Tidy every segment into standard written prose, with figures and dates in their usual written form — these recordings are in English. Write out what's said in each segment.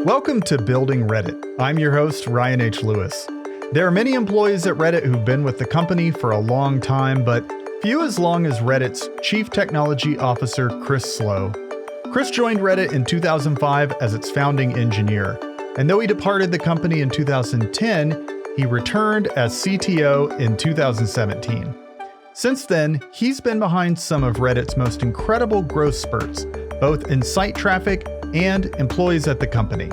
Welcome to Building Reddit. I'm your host, Ryan H. Lewis. There are many employees at Reddit who've been with the company for a long time, but few as long as Reddit's Chief Technology Officer, Chris Slowe. Chris joined Reddit in 2005 as its founding engineer, and though he departed the company in 2010, he returned as CTO in 2017. Since then, he's been behind some of Reddit's most incredible growth spurts, both in site traffic and employees at the company.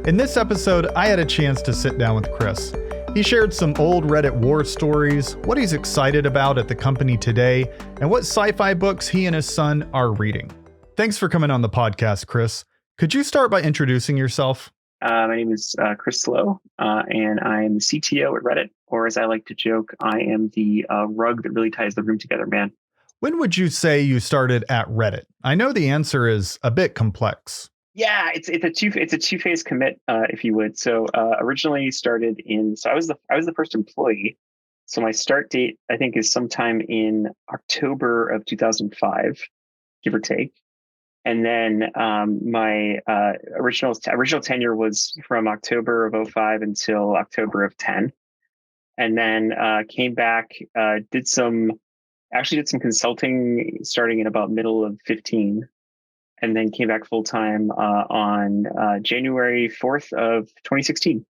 In this episode, I had a chance to sit down with Chris. He shared some old Reddit war stories, what he's excited about at the company today, and what sci-fi books he and his son are reading. Thanks for coming on the podcast, Chris. Could you start by introducing yourself? My name is Chris Slowe, and I'm the CTO at Reddit, or as I like to joke, I am the rug that really ties the room together, man. When would you say you started at Reddit? I know the answer is a bit complex. Yeah, it's a two-phase commit, if you would. So originally started I was the first employee. So my start date I think is sometime in October of 2005, give or take. And then my original tenure was from October of 05 until October of 10. And then came back, did some consulting starting in about middle of 15, and then came back full time on January 4th of 2016.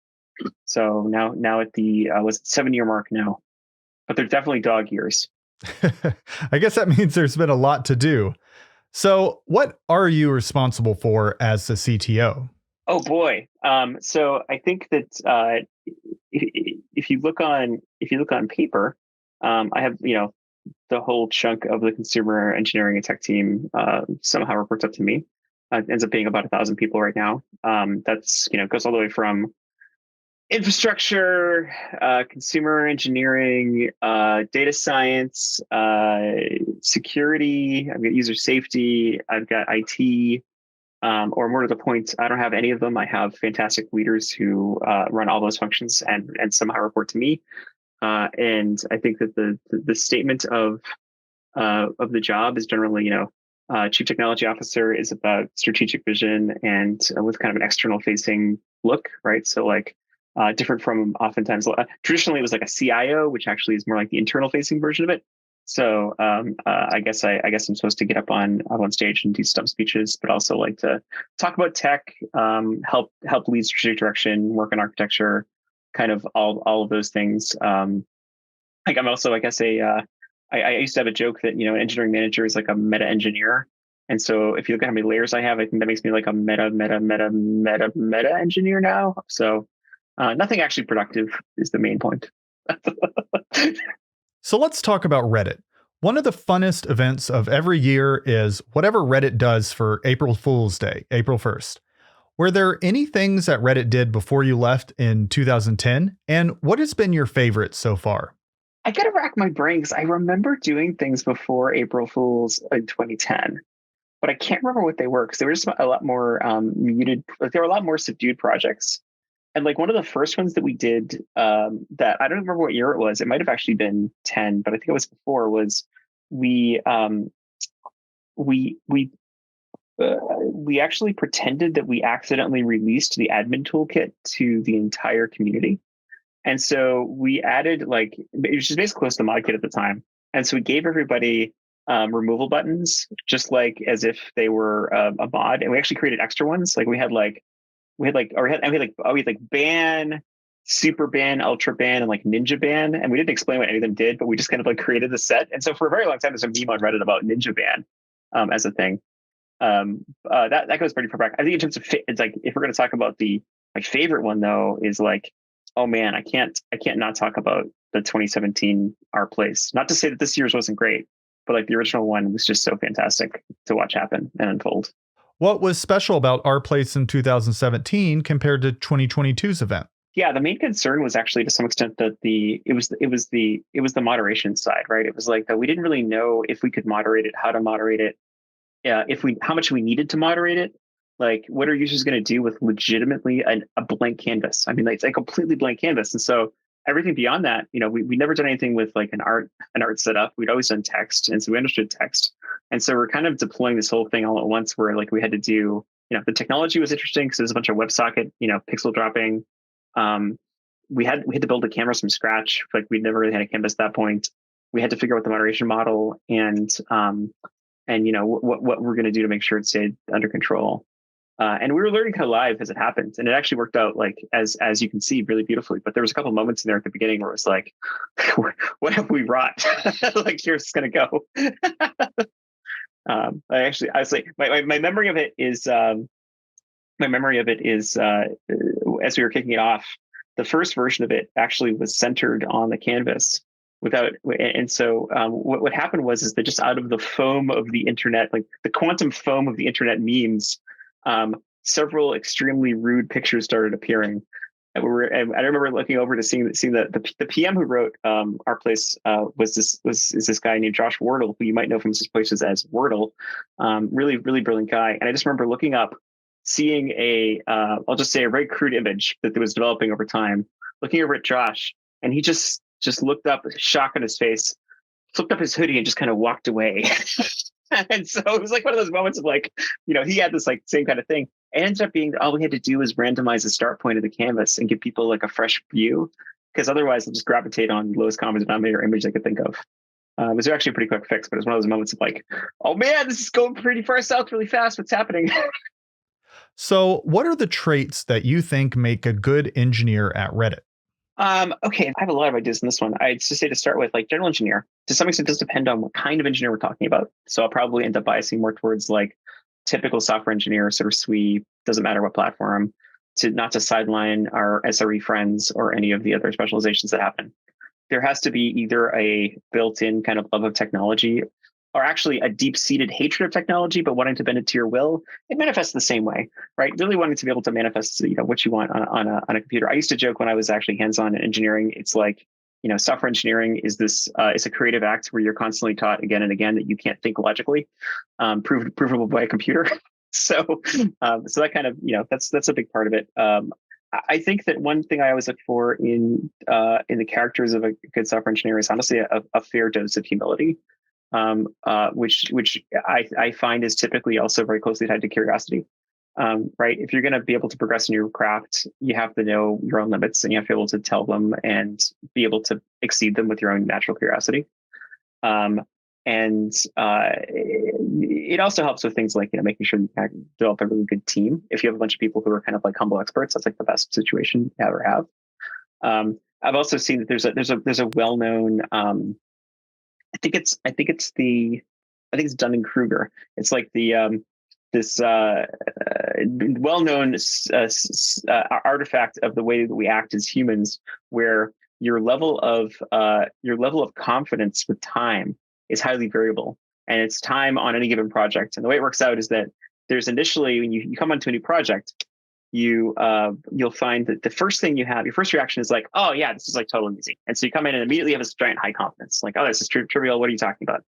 So now at the was 7-year mark now, but they're definitely dog years. I guess that means there's been a lot to do. So what are you responsible for as the CTO? Oh boy. So I think that if you look on paper, I have, the whole chunk of the consumer engineering and tech team somehow reports up to me. Ends up being about 1,000 people right now. That's, goes all the way from infrastructure, consumer engineering, data science, security. I've got user safety. I've got IT. Or more to the point, I don't have any of them. I have fantastic leaders who run all those functions and somehow report to me. And I think that the statement of the job is generally, Chief Technology Officer is about strategic vision and with kind of an external facing look, right? So like different from oftentimes traditionally it was like a CIO, which actually is more like the internal facing version of it. So I guess I'm supposed to get up on stage and do stump speeches, but also like to talk about tech, help lead strategic direction, work on architecture, kind of all of those things. Like I'm also, I guess, I used to have a joke that, an engineering manager is like a meta engineer. And so if you look at how many layers I have, I think that makes me like a meta engineer now. So nothing actually productive is the main point. So let's talk about Reddit. One of the funnest events of every year is whatever Reddit does for April Fool's Day, April 1st. Were there any things that Reddit did before you left in 2010? And what has been your favorite so far? I gotta rack my brain because I remember doing things before April Fool's in 2010, but I can't remember what they were because they were just a lot more muted. Like there were a lot more subdued projects. And like one of the first ones that we did that I don't remember what year it was. It might have actually been 10, but I think it was before. Was we actually pretended that we accidentally released the admin toolkit to the entire community. And so we added it was just basically close to the mod kit at the time. And so we gave everybody removal buttons, just like as if they were a mod. And we actually created extra ones. Like we had ban, super ban, ultra ban, and like ninja ban. And we didn't explain what any of them did, but we just kind of like created the set. And so for a very long time, there's a meme on Reddit about ninja ban as a thing. That goes pretty far back. I think in terms of it's like if we're going to talk about my favorite one though is like, oh man, I can't not talk about the 2017 Our Place. Not to say that this year's wasn't great, but like the original one was just so fantastic to watch happen and unfold. What was special about Our Place in 2017 compared to 2022's event? Yeah, the main concern was actually to some extent that it was the moderation side, right? It was like that we didn't really know if we could moderate it, how to moderate it, how much we needed to moderate it. Like, what are users going to do with legitimately a blank canvas? I mean, like, it's a completely blank canvas. And so everything beyond that, we never done anything with like an art setup. We'd always done text. And so we understood text. And so we're kind of deploying this whole thing all at once where like we had to do the technology was interesting because there's a bunch of WebSocket, pixel dropping. Um, we had to build the cameras from scratch. Like we'd never really had a canvas at that point. We had to figure out the moderation model and what we're going to do to make sure it stayed under control. And we were learning kind of live as it happened, and it actually worked out like as you can see really beautifully. But there was a couple of moments in there at the beginning where it was like, "What have we wrought? Like here's it's gonna go." I was like, my memory of it is as we were kicking it off, the first version of it actually was centered on the canvas and so what happened is that just out of the foam of the internet, like the quantum foam of the internet memes, several extremely rude pictures started appearing. And I remember looking over to seeing the PM who wrote our place is this guy named Josh Wardle, who you might know from his places as Wordle, really really brilliant guy. And I just remember looking up, seeing I'll just say a very crude image that was developing over time, looking over at Josh, and he just looked up, shock on his face, flipped up his hoodie, and just kind of walked away. And so it was like one of those moments of like, he had this like same kind of thing. It ended up being all we had to do was randomize the start point of the canvas and give people like a fresh view, because otherwise they'll just gravitate on the lowest common denominator image they could think of. It was actually a pretty quick fix, but it was one of those moments of like, oh man, this is going pretty far south really fast. What's happening? So, what are the traits that you think make a good engineer at Reddit? Okay, I have a lot of ideas in this one. I'd just say to start with, like general engineer, to some extent, it does depend on what kind of engineer we're talking about. So I'll probably end up biasing more towards like typical software engineer, sort of SWE, doesn't matter what platform, not to sideline our SRE friends or any of the other specializations that happen. There has to be either a built-in kind of love of technology, or actually a deep-seated hatred of technology, but wanting to bend it to your will. It manifests the same way, right? Really wanting to be able to manifest, what you want on a computer. I used to joke when I was actually hands-on in engineering, it's like, software engineering is it's a creative act where you're constantly taught again and again that you can't think logically, provable by a computer. So that kind of, that's a big part of it. I think that one thing I always look for in the characters of a good software engineer is honestly a fair dose of humility. Which I find is typically also very closely tied to curiosity. Right? If you're going to be able to progress in your craft, you have to know your own limits, and you have to be able to tell them and be able to exceed them with your own natural curiosity. It also helps with things like making sure you can develop a really good team. If you have a bunch of people who are kind of like humble experts, that's like the best situation you ever have. I've also seen that there's a well-known I think it's Dunning-Kruger. It's like the this well-known artifact of the way that we act as humans, where your level of confidence with time is highly variable, and it's time on any given project. And the way it works out is that there's initially, when you come onto a new project, you'll find that the first thing your first reaction is like, oh yeah, this is like totally easy. And so you come in and immediately have this giant high confidence, like, oh, this is trivial. What are you talking about?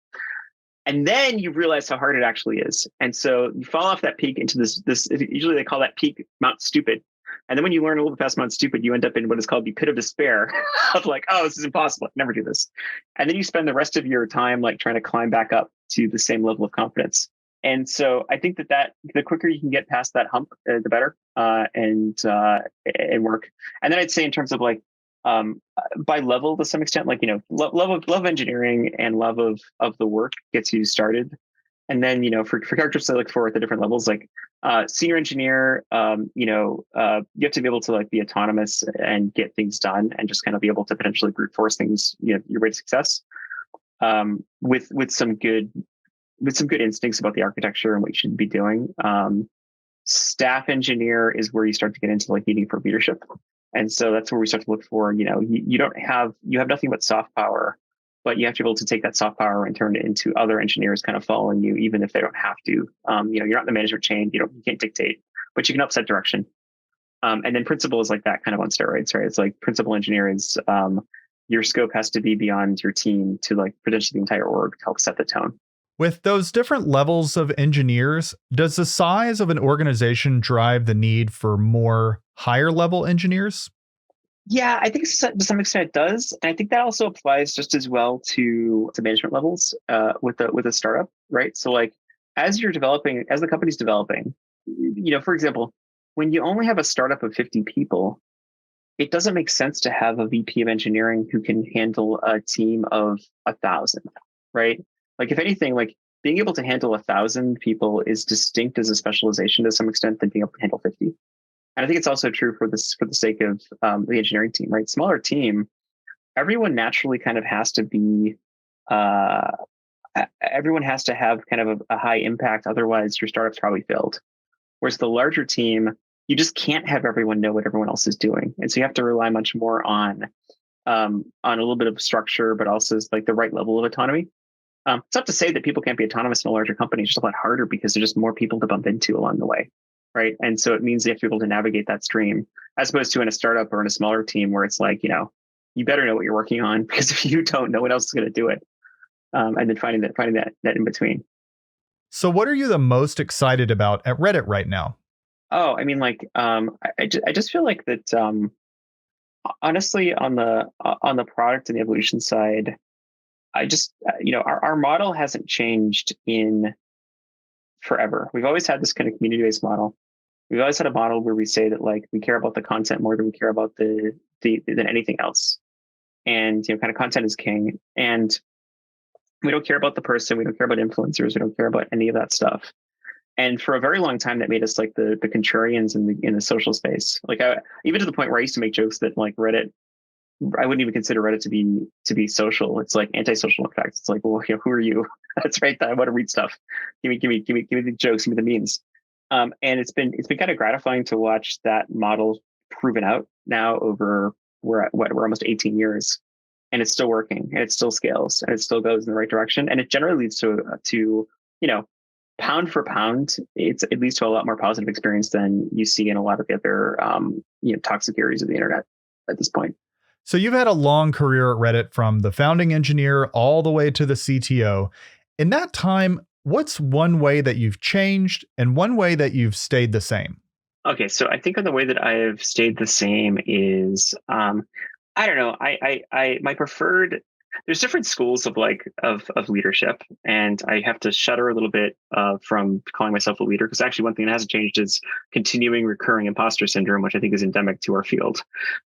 And then you realize how hard it actually is. And so you fall off that peak into this, usually they call that peak Mount Stupid. And then when you learn a little bit past Mount Stupid, you end up in what is called the pit of despair of like, oh, this is impossible. I can never do this. And then you spend the rest of your time like trying to climb back up to the same level of confidence. And so I think that the quicker you can get past that hump, the better, and work. And then I'd say in terms of like by level to some extent, like love of engineering and love of the work gets you started. And then for characters to look for at the different levels, like senior engineer, you have to be able to like be autonomous and get things done, and just kind of be able to potentially brute force things, your way to success, with some good instincts about the architecture and what you should be doing. Staff engineer is where you start to get into like needing for leadership. And so that's where we start to look for, you have nothing but soft power, but you have to be able to take that soft power and turn it into other engineers kind of following you, even if they don't have to. You're not in the management chain, you can't dictate, but you can upset direction. And then principal is like that kind of on steroids, right? It's like principal engineer is, your scope has to be beyond your team to like potentially the entire org to help set the tone. With those different levels of engineers, does the size of an organization drive the need for more higher level engineers? Yeah, I think to some extent it does. And I think that also applies just as well to management levels with a startup, right? So like as the company's developing, for example, when you only have a startup of 50 people, it doesn't make sense to have a VP of engineering who can handle a team of 1,000, right? Like if anything, like being able to handle 1,000 people is distinct as a specialization to some extent than being able to handle 50. And I think it's also true for this, for the sake of the engineering team, right? Smaller team, everyone naturally kind of has to be, uh, everyone has to have kind of a high impact. Otherwise, your startup's probably failed. Whereas the larger team, you just can't have everyone know what everyone else is doing, and so you have to rely much more on a little bit of structure, but also like the right level of autonomy. It's not to say that people can't be autonomous in a larger company. It's just a lot harder because there's just more people to bump into along the way, right? And so it means you have to be able to navigate that stream, as opposed to in a startup or in a smaller team where it's like, you better know what you're working on, because if you don't, no one else is going to do it. And then finding that in between. So, what are you the most excited about at Reddit right now? Oh, I mean, like, I just feel like that. Honestly, on the product and the evolution side, I just our model hasn't changed in forever. We've always had this kind of community based model. We've always had a model where we say that like we care about the content more than we care about the than anything else, and kind of content is king, and we don't care about the person, we don't care about influencers, we don't care about any of that stuff. And for a very long time, that made us like the contrarians in the social space. Like even to the point where I used to make jokes that like Reddit, I wouldn't even consider Reddit to be social. It's like antisocial in fact. It's like, well, who are you? That's right. I want to read stuff. Give me the jokes, give me the memes. And it's been kind of gratifying to watch that model proven out now over we're almost 18 years, and it's still working, and it still scales, and it still goes in the right direction, and it generally leads to pound for pound, it leads to a lot more positive experience than you see in a lot of the other toxic areas of the internet at this point. So you've had a long career at Reddit, from the founding engineer all the way to the CTO. In that time, what's one way that you've changed and one way that you've stayed the same? Okay, so I think the way that I have stayed the same is I don't know. I my preferred. There's different schools of leadership, and I have to shudder a little bit from calling myself a leader, because actually one thing that hasn't changed is continuing recurring imposter syndrome, which I think is endemic to our field.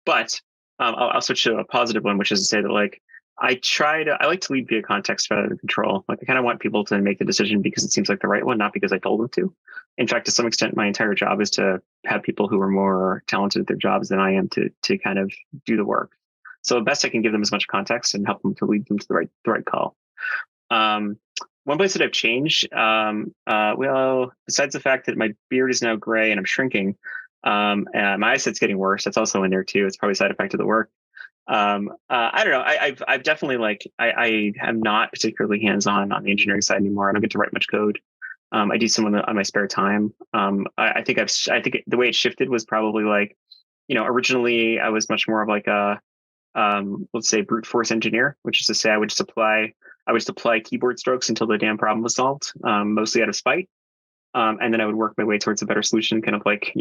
But I'll switch to a positive one, which is to say that like I like to lead via context rather than control. Like I kind of want people to make the decision because it seems like the right one, not because I told them to. In fact, to some extent, my entire job is to have people who are more talented at their jobs than I am to kind of do the work. So best I can give them as much context and help them to lead them to the right call. Um, One place that I've changed, well, besides the fact that my beard is now gray and I'm shrinking, and my eyesight's getting worse. That's also in there too. It's probably a side effect of the work. I don't know. I've definitely I am not particularly hands-on the engineering side anymore. I don't get to write much code. I do some on my spare time. I think the way it shifted was probably like, originally I was much more of like a, let's say brute force engineer, which is to say I would just apply keyboard strokes until the damn problem was solved, mostly out of spite. And then I would work my way towards a better solution, kind of like,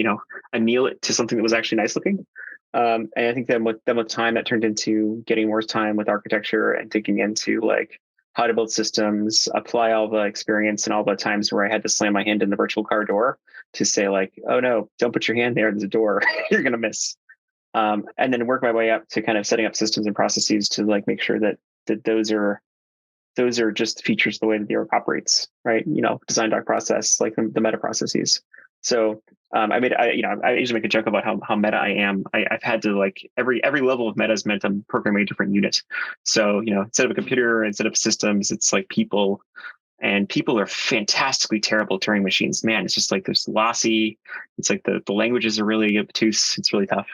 anneal it to something that was actually nice looking. And I think then with time, that turned into getting more time with architecture and digging into like how to build systems, apply all the experience and all the times where I had to slam my hand in the virtual car door to say like, oh no, don't put your hand there. There's a door. You're going to miss. And then work my way up to kind of setting up systems and processes to like make sure that those are just features of the way that the org operates, right? Design doc process, like the meta processes. So I usually make a joke about how meta I am. I've had to like every level of meta is meant I'm programming a different unit. So, instead of a computer, instead of systems, it's like people, and people are fantastically terrible Turing machines. Man, it's just like there's lossy. It's like the languages are really obtuse. It's really tough.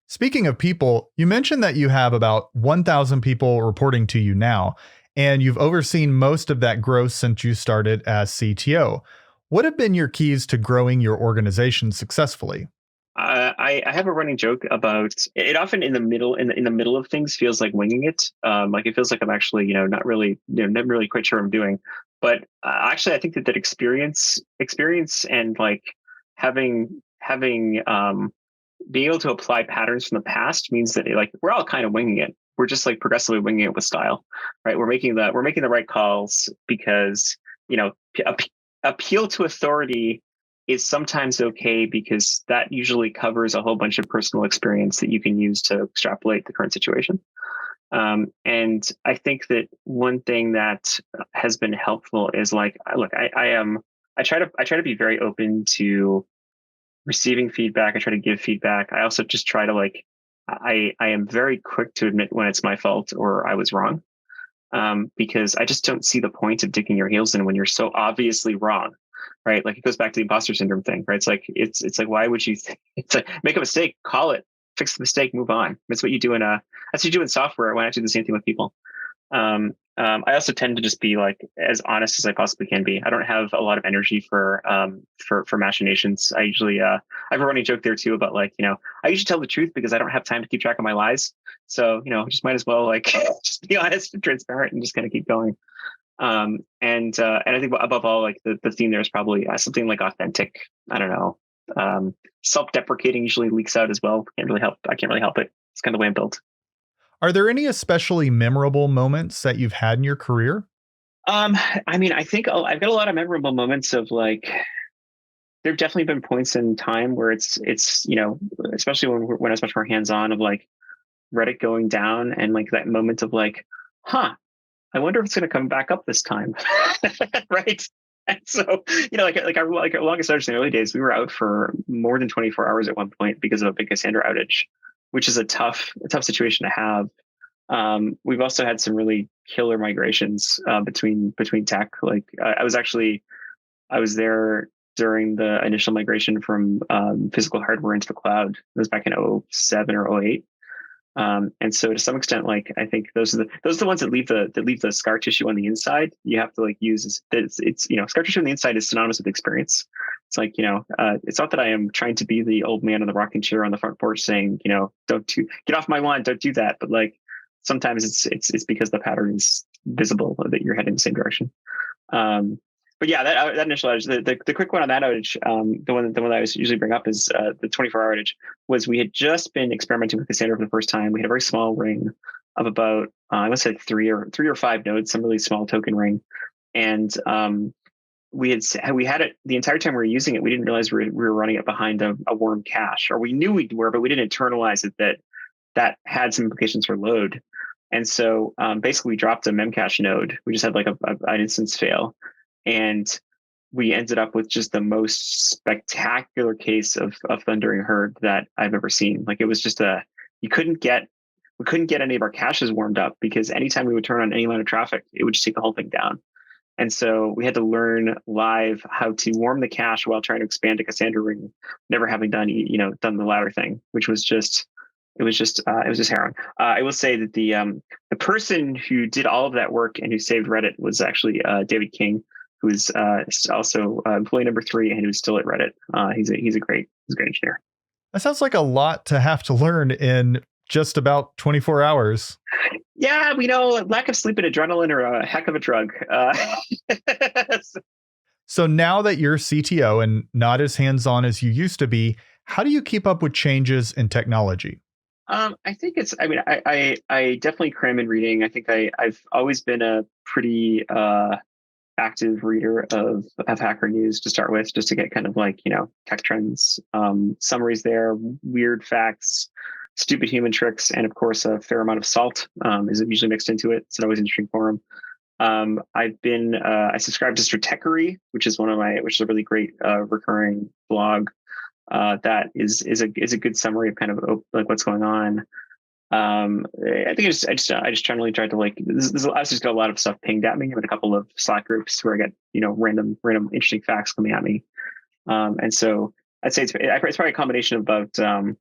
Speaking of people, you mentioned that you have about 1,000 people reporting to you now, and you've overseen most of that growth since you started as CTO. What have been your keys to growing your organization successfully? I have a running joke about it. Often in the middle of things feels like winging it. Like it feels like I'm actually not really not really quite sure what I'm doing. But actually, I think that experience and like having being able to apply patterns from the past means that like we're all kind of winging it. We're just like progressively winging it with style, right? We're making the right calls because ap- appeal to authority is sometimes okay because that usually covers a whole bunch of personal experience that you can use to extrapolate the current situation. And I think that one thing that has been helpful is like, look, I try to be very open to receiving feedback. I try to give feedback. I also just try to like, I am very quick to admit when it's my fault or I was wrong. Because I just don't see the point of digging your heels in when you're so obviously wrong, right? Like it goes back to the imposter syndrome thing, right? It's like why would you? It's like make a mistake, call it, fix the mistake, move on. That's what you do that's what you do in software. Why not do the same thing with people? I also tend to just be like as honest as I possibly can be. I don't have a lot of energy for machinations. I have a running joke there too about like, I usually tell the truth because I don't have time to keep track of my lies. So, just might as well like just be honest and transparent and just kind of keep going. And I think above all, like the theme there is probably something like authentic. I don't know. Self-deprecating usually leaks out as well. I can't really help it. It's kind of the way I'm built. Are there any especially memorable moments that you've had in your career? I mean, I think I've got a lot of memorable moments of like, there've definitely been points in time where it's, especially when I was much more hands-on of like Reddit going down and like that moment of like, I wonder if it's going to come back up this time. Right. And so, our longest outage in the early days, we were out for more than 24 hours at one point because of a big Cassandra outage, which is a tough situation to have. We've also had some really killer migrations between tech. Like I was there during the initial migration from physical hardware into the cloud. It was back in 07 or 08. And so to some extent, like I think those are the ones that leave the scar tissue on the inside. You have to like use it's scar tissue on the inside is synonymous with experience. It's like, it's not that I am trying to be the old man in the rocking chair on the front porch saying, get off my lawn, don't do that. But like sometimes it's because the pattern is visible that you're heading the same direction. But yeah, that initial outage, the quick one on that outage, the one that I was usually bring up is the 24-hour outage. Was we had just been experimenting with Cassandra for the first time. We had a very small ring of about I must say three or five nodes, some really small token ring, and we had it the entire time we were using it. We didn't realize we were running it behind a warm cache, or we knew we were, but we didn't internalize it that had some implications for load. And so basically, we dropped a memcache node. We just had like an instance fail. And we ended up with just the most spectacular case of thundering herd that I've ever seen. Like it was just we couldn't get any of our caches warmed up because anytime we would turn on any line of traffic, it would just take the whole thing down. And so we had to learn live how to warm the cache while trying to expand a Cassandra ring, never having done the latter thing, which was just harrowing. I will say that the person who did all of that work and who saved Reddit was actually David King, who is also employee number 3 and who's still at Reddit. He's a great engineer. That sounds like a lot to have to learn in just about 24 hours. Yeah, we know lack of sleep and adrenaline are a heck of a drug. So now that you're CTO and not as hands-on as you used to be, how do you keep up with changes in technology? I think I definitely cram in reading. I think I've always been a pretty active reader of Hacker News to start with, just to get kind of like, tech trends, summaries there, weird facts, stupid human tricks, and of course a fair amount of salt is usually mixed into it. It's an always interesting forum. I subscribe to Stratechery, which is which is a really great recurring blog that is a good summary of kind of like what's going on. I think I just generally tried to like I've just got a lot of stuff pinged at me. I'm in a couple of Slack groups where I get random interesting facts coming at me, and so I'd say it's probably a combination of about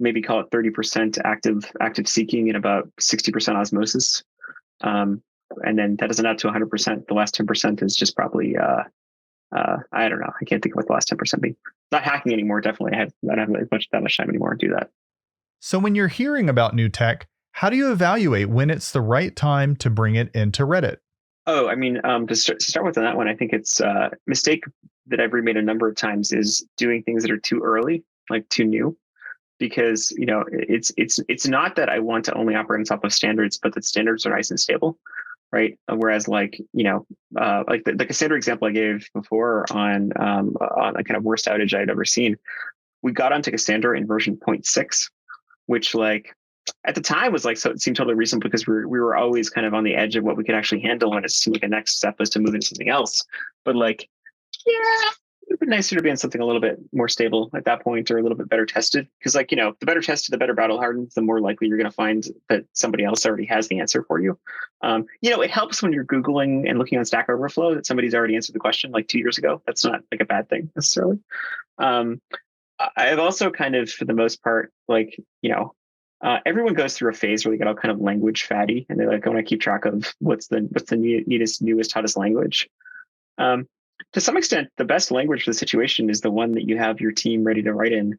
maybe call it 30% active seeking and about 60% osmosis, and then that doesn't add to 100%. The last 10% is just probably I don't know. I can't think of what the last 10% be. Not hacking anymore. Definitely, I don't have that much time anymore to do that. So when you're hearing about new tech, how do you evaluate when it's the right time to bring it into Reddit? Oh, I mean, to start with on that one, I think it's a mistake that I've remade a number of times is doing things that are too early, like too new, because it's not that I want to only operate on top of standards, but that standards are nice and stable. right? Whereas like, like the Cassandra example I gave before on a kind of worst outage I'd ever seen, we got onto Cassandra in version 0.6, which like at the time was like, so it seemed totally reasonable because we were always kind of on the edge of what we could actually handle, and it seemed like a next step was to move into something else. But like, yeah, it'd be nicer to be on something a little bit more stable at that point, or a little bit better tested. Because like, the better tested, the better battle hardened, the more likely you're going to find that somebody else already has the answer for you. It helps when you're Googling and looking on Stack Overflow that somebody's already answered the question like 2 years ago. That's not like a bad thing necessarily. Um, I've also kind of, for the most part, like, everyone goes through a phase where they get all kind of language fatty, and they're like, I want to keep track of what's the newest, hottest language. Um, to some extent, the best language for the situation is the one that you have your team ready to write in,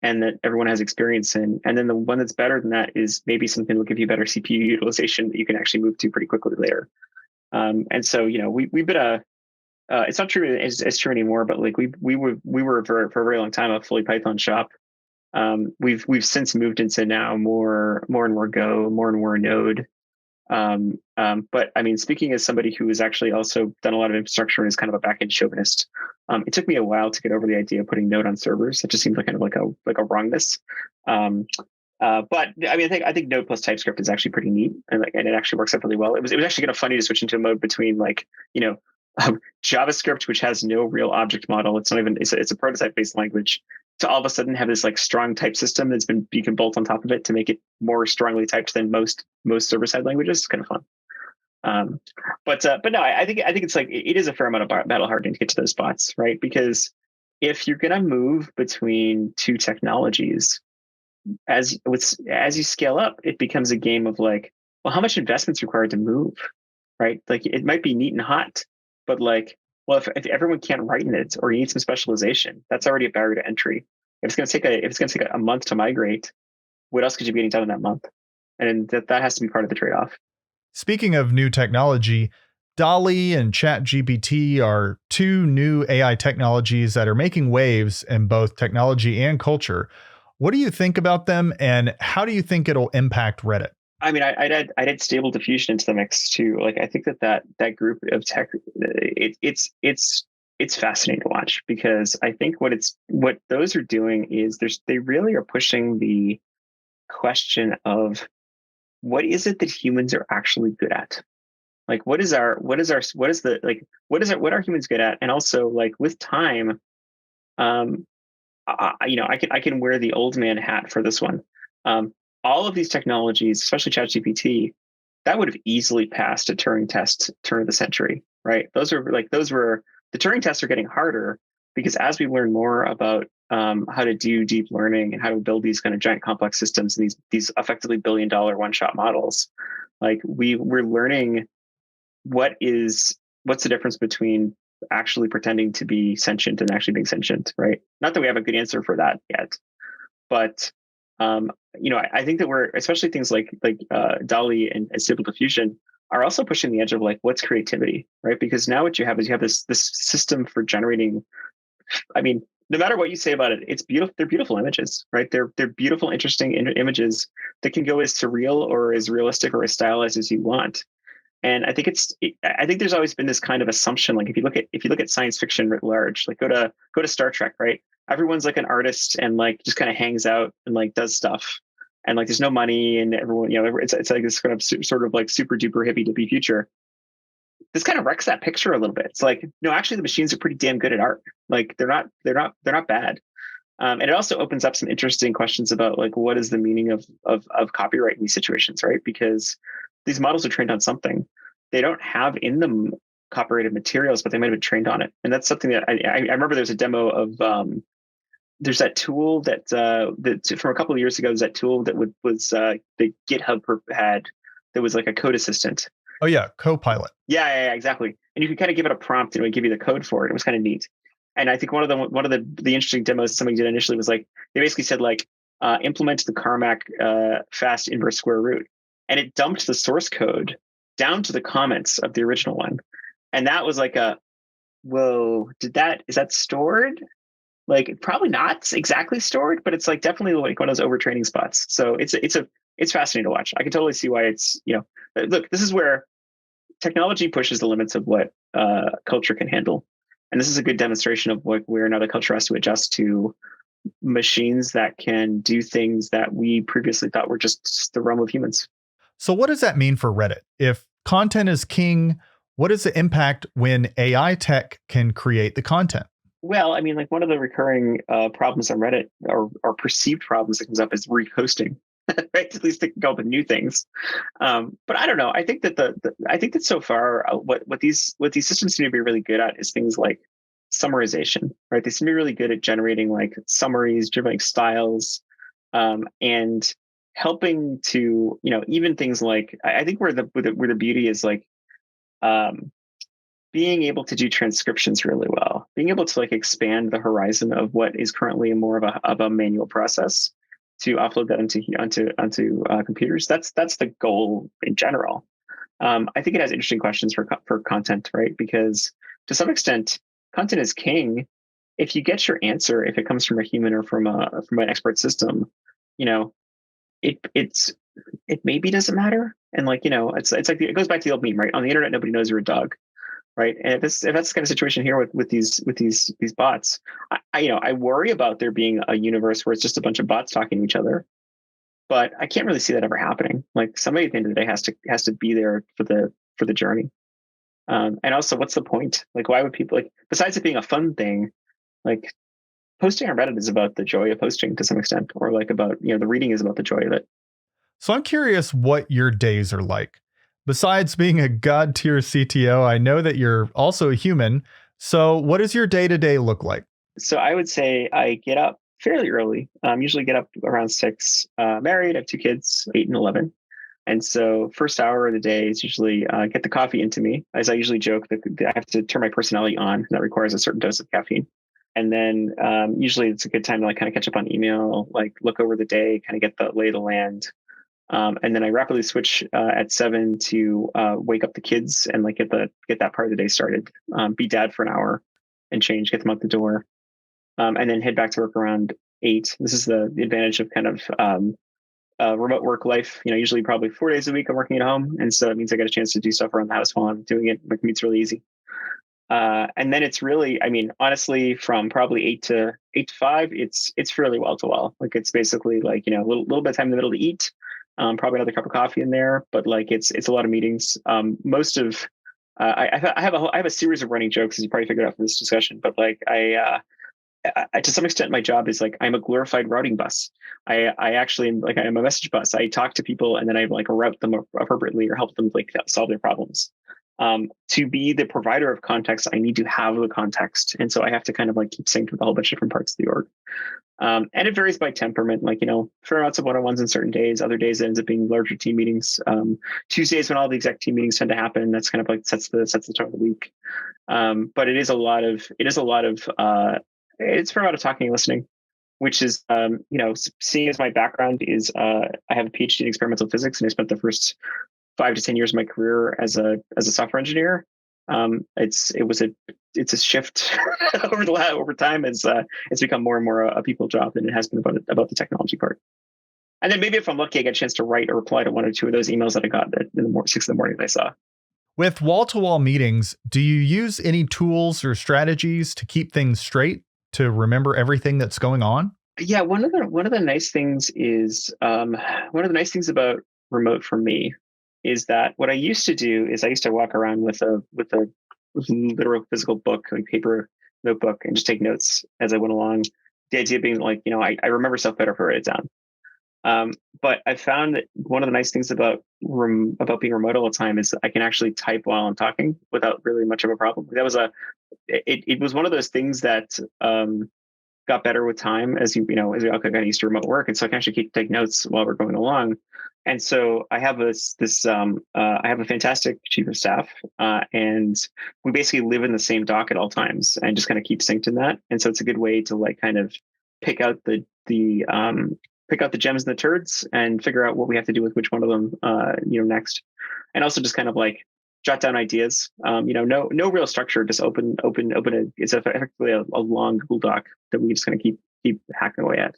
and that everyone has experience in. And then the one that's better than that is maybe something that will give you better CPU utilization that you can actually move to pretty quickly later. And so, we've been it's not true as true anymore, but like we were for a very long time a fully Python shop. We've since moved into now more and more Go, more and more Node. But I mean, speaking as somebody who has actually also done a lot of infrastructure and is kind of a backend chauvinist, it took me a while to get over the idea of putting Node on servers. It just seemed like kind of like a wrongness. But I mean, I think Node plus TypeScript is actually pretty neat, and it actually works out really well. It was actually kind of funny to switch into a mode between like JavaScript, which has no real object model. It's not even it's a prototype based language, to all of a sudden have this like strong type system you can bolt on top of it to make it more strongly typed than most server side languages. It's kind of fun. But no, I think it's like it is a fair amount of battle hardening to get to those spots, right? Because if you're gonna move between two technologies, as you scale up, it becomes a game of like, well, how much investment's required to move, right? Like it might be neat and hot, but like, well, if everyone can't write in it, or you need some specialization, that's already a barrier to entry. If it's going to take a month to migrate, what else could you be getting done in that month? And that has to be part of the trade-off. Speaking of new technology, Dolly and ChatGPT are two new AI technologies that are making waves in both technology and culture. What do you think about them, and how do you think it'll impact Reddit? I mean, I'd add Stable Diffusion into the mix too. Like, I think that group of tech, it's fascinating to watch, because I think what those are doing is they really are pushing the question of what is it that humans are actually good at? Like, what are humans good at? And also, like, with time, I can wear the old man hat for this one. All of these technologies, especially ChatGPT, that would have easily passed a Turing test turn of the century, right? Those were the Turing tests are getting harder, because as we learn more about how to do deep learning and how to build these kind of giant complex systems and these effectively billion-dollar one-shot models, like we're learning what's the difference between actually pretending to be sentient and actually being sentient, right? Not that we have a good answer for that yet, but I think that we're, especially things like Dolly and Stable Diffusion, are also pushing the edge of like, what's creativity, right? Because now what you have is this system for generating. I mean, no matter what you say about it, it's beautiful. They're beautiful images, right? They're beautiful, interesting images that can go as surreal or as realistic or as stylized as you want. And I think there's always been this kind of assumption, like if you look at science fiction writ large, like go to Star Trek, right? Everyone's like an artist and like just kind of hangs out and like does stuff, and like there's no money, and everyone, it's like this kind of sort of like super duper hippy dippy future. This kind of wrecks that picture a little bit. It's like, no, actually the machines are pretty damn good at art. Like they're not bad. And it also opens up some interesting questions about like, what is the meaning of copyright in these situations, right? Because these models are trained on something. They don't have in them copyrighted materials, but they might have been trained on it. And that's something that I remember there's a demo of there's that tool that from a couple of years ago, there's that tool that was the GitHub had, that was like a code assistant. Oh yeah, Copilot. Yeah, exactly. And you could kind of give it a prompt and it would give you the code for it. It was kind of neat. And I think one of the interesting demos somebody did initially was like, they basically said like, implement the Carmack fast inverse square root, and it dumped the source code down to the comments of the original one. And that was like whoa, is that stored? Like, probably not exactly stored, but it's like definitely like one of those overtraining spots. So it's fascinating to watch. I can totally see why it's, look, this is where technology pushes the limits of what culture can handle. And this is a good demonstration of what where now the culture has to adjust to machines that can do things that we previously thought were just the realm of humans. So, what does that mean for Reddit? If content is king, what is the impact when AI tech can create the content? Well, I mean, like one of the recurring problems on Reddit or perceived problems that comes up is reposting. Right? At least they can come up with new things. But I don't know. I think that I think that so far what these systems seem to be really good at is things like summarization. Right? They seem to be really good at generating like summaries, generating styles, and helping to even things like I think where the beauty is like um, being able to do transcriptions really well, being able to like expand the horizon of what is currently more of a manual process to offload that onto computers. That's the goal in general. I think it has interesting questions for content, right? Because to some extent, content is king. If you get your answer, if it comes from a human or from an expert system, you know, it maybe doesn't matter. And like it's like it goes back to the old meme, right? On the internet, nobody knows you're a dog, right? And if that's the kind of situation here with these bots, I worry about there being a universe where it's just a bunch of bots talking to each other, but I can't really see that ever happening. Like somebody at the end of the day has to be there for the journey. And also, what's the point? Like, why would people like besides it being a fun thing, like posting on Reddit is about the joy of posting to some extent, or like about the reading is about the joy of it. So, I'm curious what your days are like. Besides being a god tier CTO, I know that you're also a human. So, what does your day to day look like? So I would say I get up fairly early. Usually get up around 6. Married, I have 2 kids, 8 and 11. And so first hour of the day is usually get the coffee into me. As I usually joke that I have to turn my personality on. That requires a certain dose of caffeine. And then usually it's a good time to like kind of catch up on email, like look over the day, kind of get the lay of the land. And then I rapidly switch at 7 to wake up the kids and like get that part of the day started. Be dad for an hour and change, get them out the door, and then head back to work around 8. This is the advantage of kind of remote work life. Usually probably 4 days a week I'm working at home, and so it means I get a chance to do stuff around the house while I'm doing it. My commute's really easy. And then it's really, I mean, honestly, from probably 8 to 5, it's fairly well to well. Like it's basically like a little bit of time in the middle to eat, probably another cup of coffee in there, but like it's a lot of meetings. Most of I have a series of running jokes, as you probably figured out from this discussion, but like to some extent, my job is like I'm a glorified routing bus. I actually like I'm a message bus. I talk to people and then I like route them appropriately or help them like solve their problems. To be the provider of context, I need to have the context, and so I have to kind of like keep synced with a whole bunch of different parts of the org. And it varies by temperament. Like fair amounts of one-on-ones on certain days. Other days it ends up being larger team meetings. Tuesdays when all the exec team meetings tend to happen. That's kind of like sets the tone of the week. But it is a lot of it's for a lot of talking and listening, which is, seeing as my background is, I have a PhD in experimental physics, and I spent the first 5 to 10 years of my career as a software engineer. It's a shift over time as it's become more and more a people job than it has been about the technology part. And then maybe if I'm lucky, I get a chance to write or reply to 1 or 2 of those emails that I got in the 6 in the morning that I saw. With wall to wall meetings, do you use any tools or strategies to keep things straight, to remember everything that's going on? Yeah, one of the nice things is one of the nice things about remote for me is that what I used to do is I used to walk around with a literal physical book, like paper notebook, and just take notes as I went along. The idea being like, I remember stuff better if I write it down. But I found that one of the nice things about being remote all the time is I can actually type while I'm talking without really much of a problem. That was it was one of those things that got better with time as we all got used to remote work, and so I can actually take notes while we're going along. And so I have I have a fantastic chief of staff, and we basically live in the same dock at all times, and just kind of keep synced in that. And so it's a good way to like kind of pick out the gems and the turds, and figure out what we have to do with which one of them, next. And also just kind of like jot down ideas. No real structure, just open. It's effectively a long Google Doc that we just kind of keep hacking away at.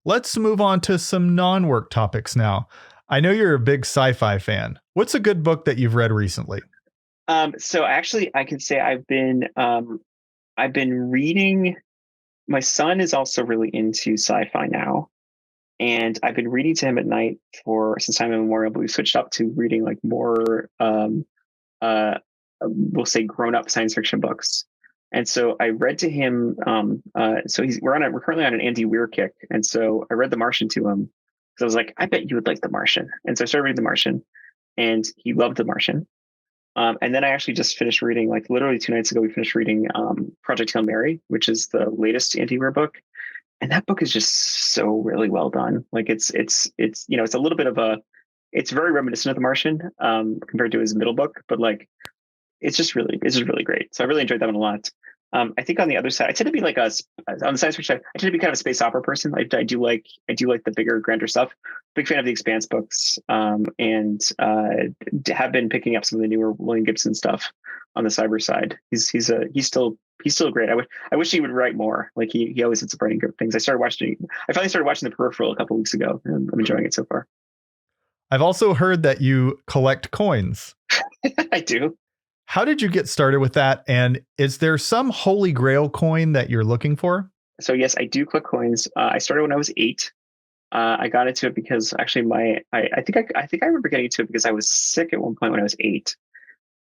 Let's move on to some non-work topics now. I know you're a big sci-fi fan. What's a good book that you've read recently? So actually, I can say I've been reading. My son is also really into sci-fi now, and I've been reading to him at night for since time immemorial. But we switched up to reading like more, we'll say, grown-up science fiction books. And so I read to him. So we're currently on an Andy Weir kick, and so I read The Martian to him because I was like, I bet you would like The Martian. And so I started reading The Martian, and he loved The Martian. And then I actually just finished reading, like literally 2 nights ago, we finished reading Project Hail Mary, which is the latest Andy Weir book. And that book is just so really well done. Like it's a little bit of it's very reminiscent of The Martian compared to his middle book, but like it's just really great. So I really enjoyed that one a lot. I think on the other side, I tend to be like on the science fiction side, I tend to be kind of a space opera person. I do like the bigger, grander stuff. Big fan of the Expanse books, and have been picking up some of the newer William Gibson stuff on the cyber side. He's still great. I wish he would write more. Like he always ends up writing good things. I finally started watching The Peripheral a couple weeks ago, and I'm enjoying it so far. I've also heard that you collect coins. I do. How did you get started with that? And is there some holy grail coin that you're looking for? So yes, I do collect coins. I started when I was 8. I got into it because actually I think I remember getting into it because I was sick at one point when I was 8,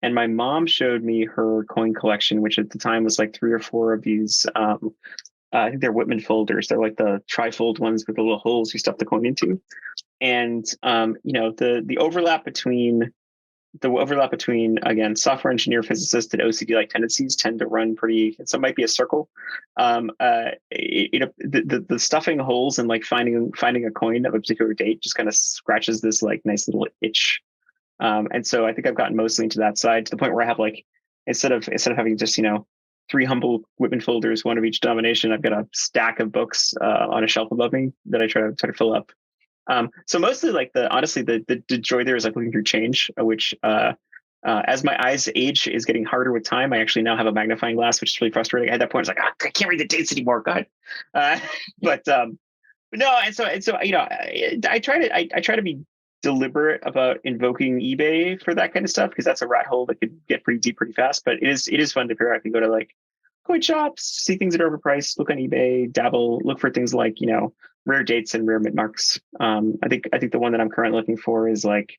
and my mom showed me her coin collection, which at the time was like 3 or 4 of these. I think they're Whitman folders. They're like the trifold ones with the little holes you stuff the coin into, and the overlap between again software engineer physicists and OCD like tendencies tend to run pretty. So it might be a circle. The stuffing holes and like finding a coin of a particular date just kind of scratches this like nice little itch. And so I think I've gotten mostly into that side to the point where I have like instead of having just 3 humble Whitman folders, one of each denomination, I've got a stack of books on a shelf above me that I try to fill up. So mostly like honestly the joy there is like looking through change, which as my eyes age is getting harder with time. I actually now have a magnifying glass, which is really frustrating. At that point, it's like, I can't read the dates anymore. God. But no, and so I try to be deliberate about invoking eBay for that kind of stuff because that's a rat hole that could get pretty deep pretty fast. But it is fun to figure out. I can go to like coin shops, see things that are overpriced, look on eBay, dabble, look for things like rare dates and rare mint marks. I think the one that I'm currently looking for is like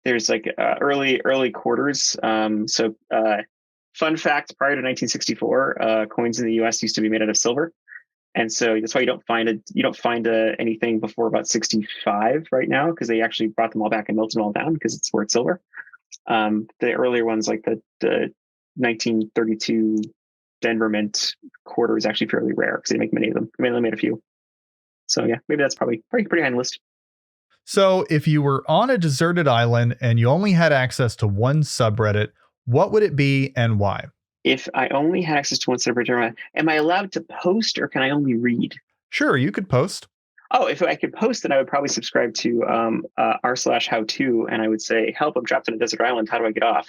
there's like early quarters. Fun fact: prior to 1964, coins in the U.S. used to be made out of silver, and so that's why you don't find anything before about 65 right now because they actually brought them all back and melted them all down because it's worth silver. The earlier ones like the 1932 Denver Mint quarter is actually fairly rare because they make many of them. They only made a few. So yeah, maybe that's probably pretty high on the list. So if you were on a deserted island and you only had access to one subreddit, what would it be and why? If I only had access to one subreddit, am I allowed to post or can I only read? Sure, you could post. Oh, if I could post, then I would probably subscribe to r/how-to, and I would say, "Help! I'm trapped on a desert island. How do I get off?"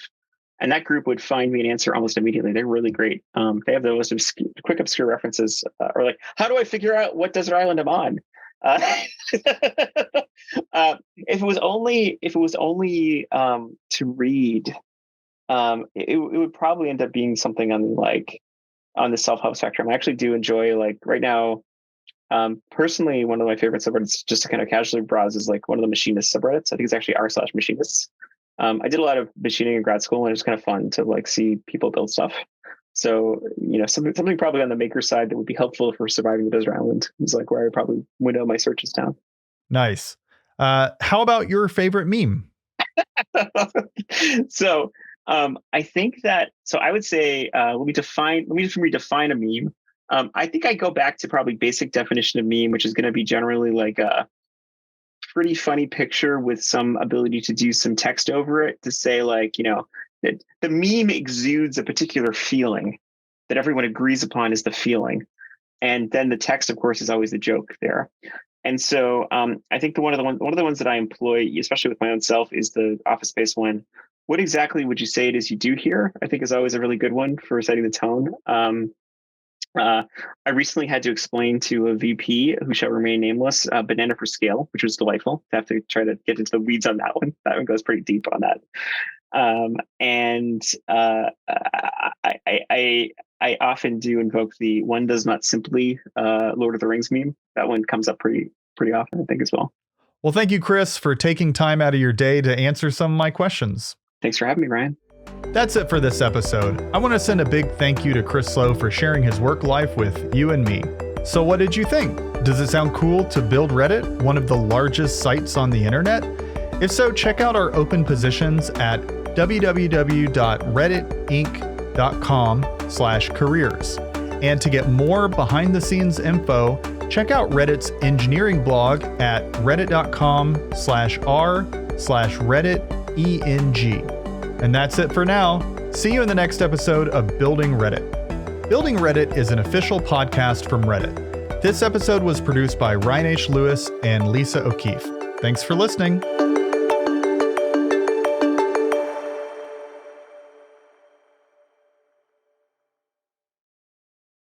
And that group would find me an answer almost immediately. They're really great. They have the most quick obscure references, or like, how do I figure out what desert island I'm on? If it was only to read, it would probably end up being something on the self-help spectrum. I actually do enjoy like right now. Personally, one of my favorite subreddits, just to kind of casually browse, is like one of the machinist subreddits. I think it's actually r/machinists. I did a lot of machining in grad school, and it's kind of fun to like see people build stuff. So something probably on the maker side that would be helpful for surviving the desert island is like where I probably window my searches down. Nice. How about your favorite meme? So I think that I would say let me redefine a meme. I think I go back to probably basic definition of meme, which is going to be generally like a pretty funny picture with some ability to do some text over it to say like, that the meme exudes a particular feeling that everyone agrees upon is the feeling. And then the text, of course, is always the joke there. And so I think one of the ones that I employ, especially with my own self, is the Office Space one. What exactly would you say it is you do here? I think is always a really good one for setting the tone. I recently had to explain to a VP who shall remain nameless, banana for scale, which was delightful to have to try to get into the weeds on that one. That one goes pretty deep on that. I often do invoke the "one does not simply" Lord of the Rings meme. That one comes up pretty often, I think, as well. Well, thank you, Chris, for taking time out of your day to answer some of my questions. Thanks for having me, Ryan. That's it for this episode. I want to send a big thank you to Chris Slowe for sharing his work life with you and me. So what did you think? Does it sound cool to build Reddit, one of the largest sites on the internet? If so, check out our open positions at www.redditinc.com/careers. And to get more behind the scenes info, check out Reddit's engineering blog at reddit.com/r/redditeng. And that's it for now. See you in the next episode of Building Reddit. Building Reddit is an official podcast from Reddit. This episode was produced by Ryan H. Lewis and Lisa O'Keefe. Thanks for listening.